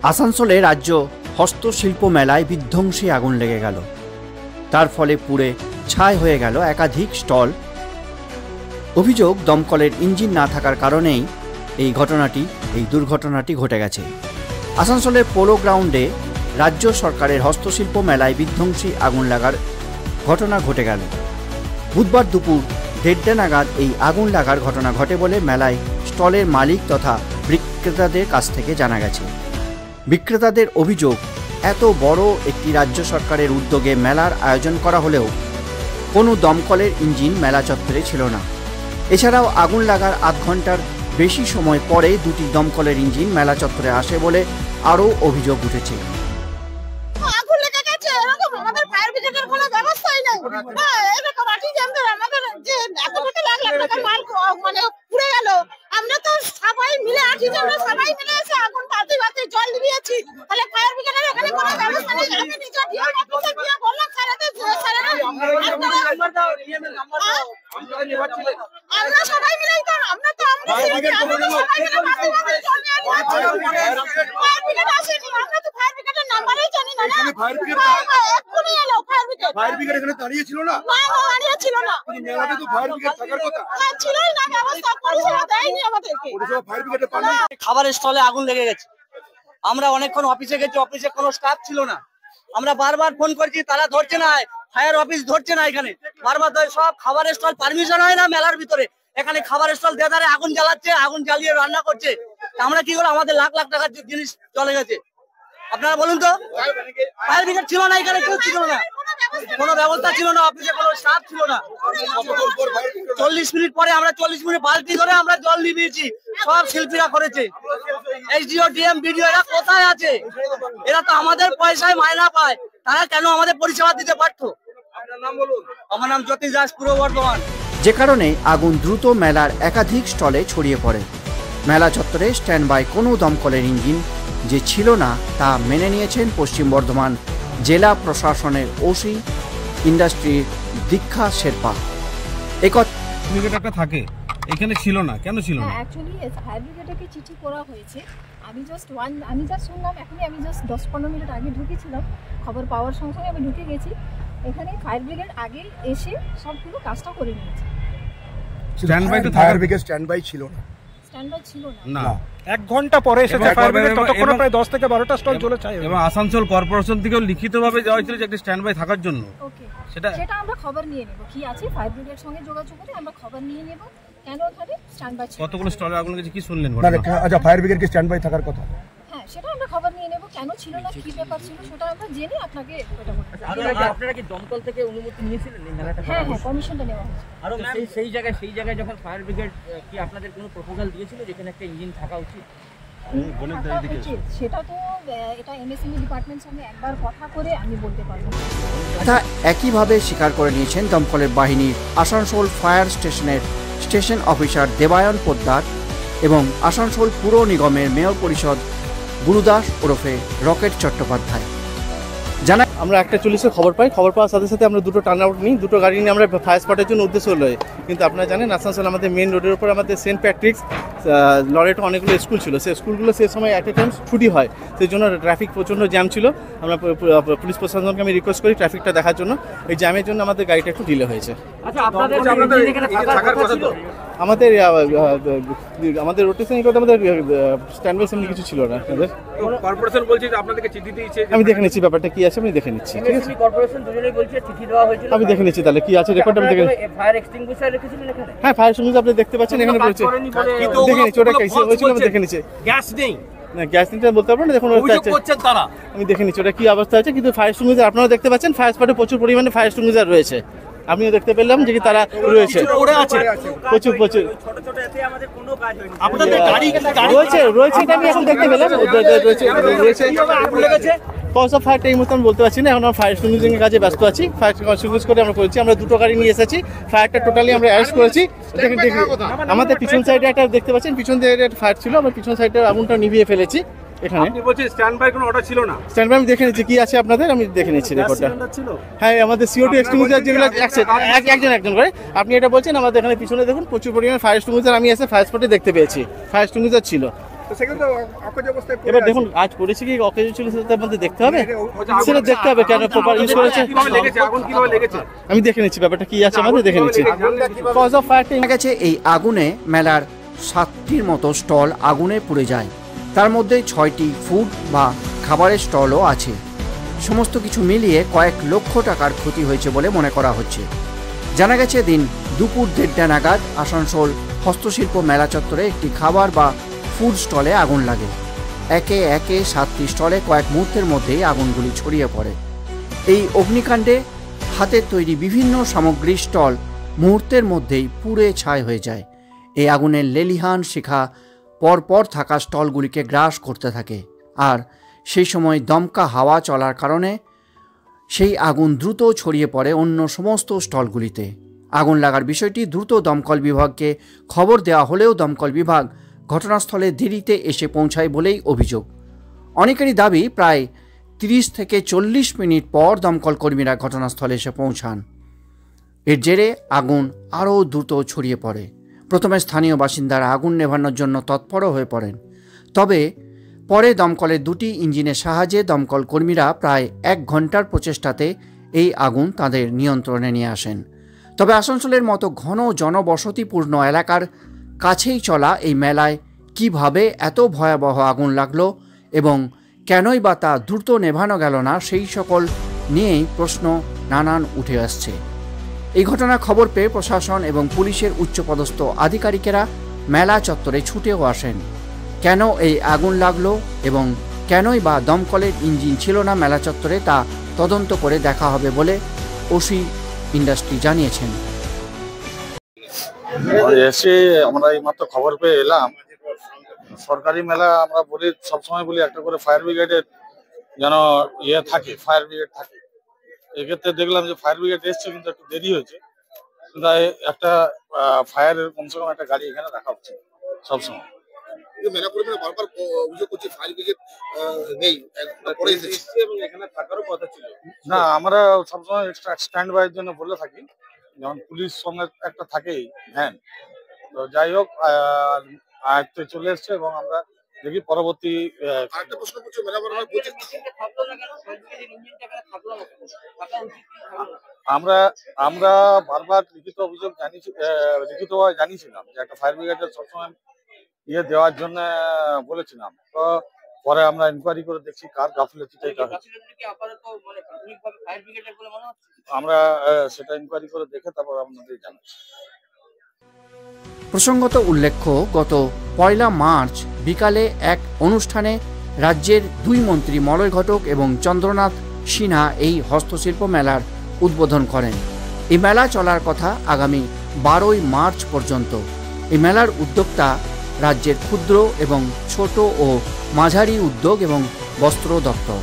আসানসোলে রাজ্য হস্তশিল্প মেলায় বিধ্বংসী আগুন লেগে গেল। তার ফলে পুড়ে ছাই হয়ে গেল একাধিক স্টল। অভিযোগ, দমকলের ইঞ্জিন না থাকার কারণেই এই দুর্ঘটনাটি ঘটে গেছে। আসানসোলের পোলো গ্রাউন্ডে রাজ্য সরকারের হস্তশিল্প মেলায় বিধ্বংসী আগুন লাগার ঘটনা ঘটে গেল। বুধবার দুপুর 1:30 নাগাদ এই আগুন লাগার ঘটনা ঘটে বলে মেলায় স্টলের মালিক তথা বিক্রেতাদের কাছ থেকে জানা গেছে। বিক্রেতাদের অভিযোগ, এত বড় একটি রাজ্য সরকারের উদ্যোগে মেলার আয়োজন করা হলেও কোনো দমকলের ইঞ্জিন মেলা চত্বরে ছিল না। এছাড়াও আগুন লাগার আধ ঘন্টার বেশি সময় পরে দুটি দমকলের ইঞ্জিন মেলা চত্বরে আসে বলে আরও অভিযোগ উঠেছে। আমরা তো সবাই মিলে আছি, আমরা সবাই মিলে এসে আগুন বাতি জল দিয়েছি, তাহলে ফায়ার ব্রিগেডের এখানে কোনো ব্যবস্থা নেই। আমি নিজে ডিএম অফিসে গিয়ে বললাম আমরা সবাই মিলেই তো আমরা সবাই মিলে ফায়ার ব্রিগেড আসেনি, আমরা তো ফায়ার ব্রিগেডের নাম্বারই জানি না। ফায়ার ব্রিগেড এক্ষুনি এলো, ফায়ার ব্রিগেড এখানে দাঁড়িয়ে ছিল না, দাঁড়িয়ে ছিল না, মেলাতে তো ফায়ার ব্রিগেড থাকার কথা ছিলই না, ব্যবস্থা পরিষেবা দেয়নি আমাদেরকে। ফায়ার ব্রিগেডের খাবারের স্টলে আগুন লেগে গেছে। আমরা অনেকক্ষণ অফিসে গেছি, অফিসে কোনো স্টাফ ছিল না। আমরা বারবার ফোন করছি, তারা ধরছে না, ফায়ার অফিস ধরছে না। এখানে বারবার সব খাবারের স্টল পারমিশন হয় না মেলার ভিতরে, এখানে খাবারের স্টল দেদারে আগুন জ্বালাচ্ছে, আগুন জ্বালিয়ে রান্না করছে। আমরা কি করবো? আমাদের লাখ লাখ টাকার জিনিস চলে গেছে। আপনারা বলুন তো, ফায়ার ব্রিগেড ছিল না, এখানে কেউ ছিল না, কোনো ব্যবস্থা ছিল না, অফিসে কোনো স্টাফ ছিল না। 40 মিনিট পরে আমরা 40 মিনিট বালতি ধরে আমরা জল নিভিয়েছি, সব শিল্পীরা করেছে। এসডিও ডিএম বিডিও এরা কোথায় আছে? এরা তো আমাদের পয়সায় মায়না পায়, তারা কেন আমাদের পরিষেবা দিতে পারতো? আমার নাম জ্যোতি দাস, পূর্ব বর্ধমান। যে কারণে আগুন দ্রুত মেলার একাধিক স্টলে ছড়িয়ে পড়ে। মেলা চত্বরে স্ট্যান্ড বাই কোনো দমকলের ইঞ্জিন যে ছিল না তা মেনে নিয়েছেন পশ্চিম বর্ধমান জেলা প্রশাসনের ওসি ইন্ডাস্ট্রির দীক্ষা শেরপা। একটা থাকে এখানে ছিল না, কেন ছিল না? অ্যাকচুয়ালি ফায়ার ব্রিগেডকে চিঠি করা হয়েছে। আমি জাস্ট শুনলাম, এখনই আমি জাস্ট 10-15 মিনিট আগে ঢুকেছিলাম, খবর পাওয়ার সঙ্গে সঙ্গে আমি ঢুকে গেছি। এখানে ফায়ার ব্রিগেড আগে এসে সবগুলো কাজটা করে নিয়েছে। স্ট্যান্ড বাই তো ফায়ার ব্রিগেড স্ট্যান্ড বাই ছিল না, না 1 ঘন্টা পরে এসেছে ফায়ার ব্রিগেড, ততক্ষণ প্রায় 10 থেকে 12টা স্টল চলেছে। এবং আসানসোল কর্পোরেশন থেকেও লিখিতভাবে দেওয়া হয়েছিল যে একটা স্ট্যান্ড বাই থাকার জন্য। ওকে, সেটা আমরা খবর নিয়ে নেব, কি আছে ফায়ার ব্রিগেডের সঙ্গে যোগাযোগ করে আমরা খবর নিয়ে নেব কেন এখানে স্ট্যান্ড বাই ছিল। কতগুলো স্টলে আগুন লেগেছে কি শুনলেন? আচ্ছা, ফায়ার ব্রিগেড কি স্ট্যান্ড বাই থাকার কথা? হ্যাঁ, সেটা আমরা খবর নিয়ে নেব, কেন ছিল না, কি ব্যাপার ছিল, সেটা আমরা জেনে আপনাকে এটা বলতে। আপনারা কি দমকল থেকে অনুমতি নিয়েছিলেন এই মেলাটা? হ্যাঁ, পারমিশনটা নেওয়া হয়েছে। আর সেই জায়গায় যখন ফায়ার ব্রিগেড কি আপনাদের কোনো প্রপোজাল দিয়েছিল যেখানে একটা ইঞ্জিন থাকা উচিত? সেটা তো এটা এমএসএমই ডিপার্টমেন্টের সঙ্গে একবার কথা করে আমি বলতে পারবো। তা একইভাবে স্বীকার করে নিয়েছেন দমকলের বাহিনীর আসানসোল ফায়ার স্টেশনের স্টেশন অফিসার দেবায়ন পোদ্দার এবং আসানসোল পুর নিগমের মেয়র পরিষদ গুরুদাস ওরফে রকেট চট্টোপাধ্যায়। আমরা 1:40-এ খবর পাওয়ার সাথে সাথে আমরা দুটো টার্ন আউট নিই, দুটো গাড়ি নিয়ে আমরা ফায়ার স্পটের জন্য উদ্দেশ্য হলো। কিন্তু আপনারা জানেন আসানসোল আমাদের মেন রোডের উপর আমাদের সেন্ট প্যাট্রিক্স, লরেটো অনেকগুলো স্কুল ছিল, সেই স্কুলগুলো সে সময় অ্যাট এ টাইম ছুটি হয়, সেই জন্য ট্রাফিক প্রচণ্ড জ্যাম ছিল। আমরা পুলিশ প্রশাসনকে আমি রিকোয়েস্ট করি ট্রাফিকটা দেখার জন্য। এই জ্যামের জন্য আমাদের গাড়িটা একটু ডিলে হয়েছে। আমাদের রোটেশন করতে আমাদের স্ট্যান্ড বাই সেমনি কিছু ছিল না। আপনাদের কর্পোরেশন বলছে যে আপনাদেরকে চিঠি দিয়েছে, আমি দেখে নিচ্ছি ব্যাপারটা কি আছে, আমি দেখে নিচ্ছি। ঠিক আছে, কর্পোরেশন দুজনেই বলছে চিঠি দেওয়া হয়েছিল, আমি দেখে নিচ্ছি তাহলে কি আছে রেকর্ড। আমি দেখে ফায়ার এক্সটিংগুইশার রেখেছিলেন এখানে? হ্যাঁ, ফায়ার এক্সটিংগুইশার আপনি দেখতে পাচ্ছেন এখানে রয়েছে, দেখে নিচ্ছি ওটা কেসে হয়েছিল, আমি দেখে নিচ্ছি। গ্যাস নেই না, গ্যাস নিতে বলতে পারবো না, দেখুন আমি দেখে নিচ্ছি ওটা কি অবস্থা আছে। কিন্তু ফায়ার এক্সটিংগুইশার আপনারা দেখতে পাচ্ছেন ফায়ার স্পটে প্রচুর পরিমাণে ফায়ার এক্সটিংগুইশার রয়েছে। আমিও দেখতে পেলাম যে তারা রয়েছে প্রচুর রয়েছে এটা আমি এখন দেখতে পেলাম রয়েছে। কজ অফ ফায়ারটা এই মুহূর্তে আমি বলতে পারছি না, এখন আমরা ফায়ার এক্সটিংগুইশিং এর কাজে ব্যস্ত আছি। ফায়ার এক্সটিংগুইশ করে আমরা করেছি, আমরা দুটো গাড়ি নিয়ে এসেছি, ফায়ারটা টোটালি আমরা অ্যারেস্ট করেছি। আমাদের পিছন সাইডে একটা দেখতে পাচ্ছেন, পিছন দিকে একটা ফায়ার ছিল, আমরা পিছন সাইডে আগুনটা নিভিয়ে ফেলেছি। এখানে আপনি বলছেন স্ট্যান্ড বাই কোনো অর্ডার ছিল না? স্ট্যান্ড বাই আমি দেখে নিচ্ছি কি আছে আপনাদের, আমি দেখে নিচ্ছি রেকর্ডটা। হ্যাঁ, আমাদের CO2 এক্সটিংগুইশার যেগুলো একজন করে আপনি এটা বলছেন। আমাদের এখানে পিছনে দেখুন প্রচুর পরিমাণে ফায়ার এক্সটিংগুইশার আমি এসে ফায়ার স্পটে দেখতে পেয়েছি, ফায়ার এক্সটিংগুইশার ছিল। এবার দেখুন আজ করেছি কি অকেজ ছিল সেটার মধ্যে দেখতে হবে, সেটা দেখতে হবে কেন প্রপার ইউজ করেছে। আমি দেখে নিচ্ছি ব্যাপারটা কি আছে আমাদের, দেখে নিচ্ছি। কজ অফ ফায়ার জানা গেছে এই আগুনে মেলার 7টির মতো স্টল আগুনে পুড়ে যায়, তার মধ্যে 6টি ফুড বা খাবারের স্টলও আছে। সমস্ত কিছু মিলিয়ে কয়েক লক্ষ টাকার ক্ষতি হয়েছে বলে মনে করা হচ্ছে। জানা গেছে দিন দুপুর 1:30 নাগাদ আসানসোল হস্তশিল্প মেলা চত্বরে একটি খাবার বা ফুড স্টলে আগুন লাগে। একে একে 7টি স্টলে কয়েক মুহূর্তের মধ্যেই আগুনগুলি ছড়িয়ে পড়ে। এই অগ্নিকাণ্ডে হাতের তৈরি বিভিন্ন সামগ্রীর স্টল মুহূর্তের মধ্যেই পুড়ে ছাই হয়ে যায়। এই আগুনের লেলিহান শিখা পরপর থাকা স্টলগুলিকে গ্রাস করতে থাকে, আর সেই সময় দমকা হাওয়া চলার কারণে সেই আগুন দ্রুত ছড়িয়ে পড়ে অন্য সমস্ত স্টলগুলিতে। আগুন লাগার বিষয়টি দ্রুত দমকল বিভাগকে খবর দেওয়া হলেও দমকল বিভাগ ঘটনাস্থলে দেরিতে এসে পৌঁছায় বলেই অভিযোগ। অনেকেরই দাবি প্রায় 30 থেকে 40 মিনিট পর দমকল কর্মীরা ঘটনাস্থলে এসে পৌঁছান। এর জেরে আগুন আরও দ্রুত ছড়িয়ে পড়ে। প্রথমে স্থানীয় বাসিন্দারা আগুন নেভানোর জন্য তৎপর হয়ে পড়েন, তবে পরে দমকলের 2টি ইঞ্জিনের সাহায্যে দমকল কর্মীরা প্রায় 1 ঘন্টার প্রচেষ্টাতে এই আগুন তাদের নিয়ন্ত্রণে নিয়ে আসেন। তবে আসানসোলের মতো ঘন জনবসতিপূর্ণ এলাকার কাছেই চলা এই মেলায় কিভাবে এত ভয়াবহ আগুন লাগলো এবং কেনই বা তা দ্রুত নেভানো গেল না, সেই সকল নিয়েই প্রশ্ন নানান উঠে আসছে। এই ঘটনার খবর পেয়ে প্রশাসন এবং পুলিশের উচ্চপদস্থ আধিকারিকেরা মেলা চত্বরে ছুটেও আসেন। কেন এই আগুন লাগলো এবং কেনই বা দমকলের ইঞ্জিন ছিল না মেলা চত্বরে, তা তদন্ত করে দেখা হবে বলে ওসি ইন্ডাস্ট্রি জানিয়েছেন। এসে আমরা এই মাত্র খবর পেয়ে এলাম। সরকারি মেলা আমরা বলি, সবসময় বলি একটা করে ফায়ার ব্রিগেডের যেন থাকে, ফায়ার ব্রিগেড থাকে। এক্ষেত্রে দেখলাম যে ফায়ার ব্রিগেড এসছে, কিন্তু একটু দেরি হয়েছে। কিন্তু একটা ফায়ারের কমসে কম একটা গাড়ি এখানে রাখা হচ্ছে সবসময়। মেলা কর্মীরা বারবার অভিযোগ করছে ফায়ার ব্রিগেড নেই, পরে এসেছে এবং এখানে থাকারও কথা ছিল না। আমরা সবসময় এক্সট্রা স্ট্যান্ড বাইয়ের জন্য বলে থাকি, যেমন পুলিশ সঙ্গে একটা থাকেই ভ্যান। তো যাই হোক, আয়ত্তে চলে এসছে এবং আমরা দেখি পরবর্তী। আরেকটা প্রশ্ন করছে, মেলা বারবার বলছে আমরা বারবার লিখিত অভিযোগ লিখিতভাবে জানিয়েছিলাম যে একটা ফায়ার ব্রিগেডের সবসময় দেওয়ার জন্য বলেছিলাম। তো পরে আমরা ইনকোয়ারি করে দেখছি কার গাফিলতিতে এটা হচ্ছে। আমরা সেটা ইনকোয়ারি করে দেখে তারপর আপনাদের জানাচ্ছি। প্রসঙ্গত উল্লেখ্য, গত 1 মার্চ বিকালে এক অনুষ্ঠানে রাজ্যের 2 মন্ত্রী মলয় ঘটক এবং চন্দ্রনাথ সিনহা এই হস্তশিল্প মেলার উদ্বোধন করেন। এই মেলা চলার কথা আগামী 12 মার্চ পর্যন্ত। এই মেলার উদ্যোক্তা রাজ্যের ক্ষুদ্র এবং ছোট ও মাঝারি উদ্যোগ এবং বস্ত্র দপ্তর।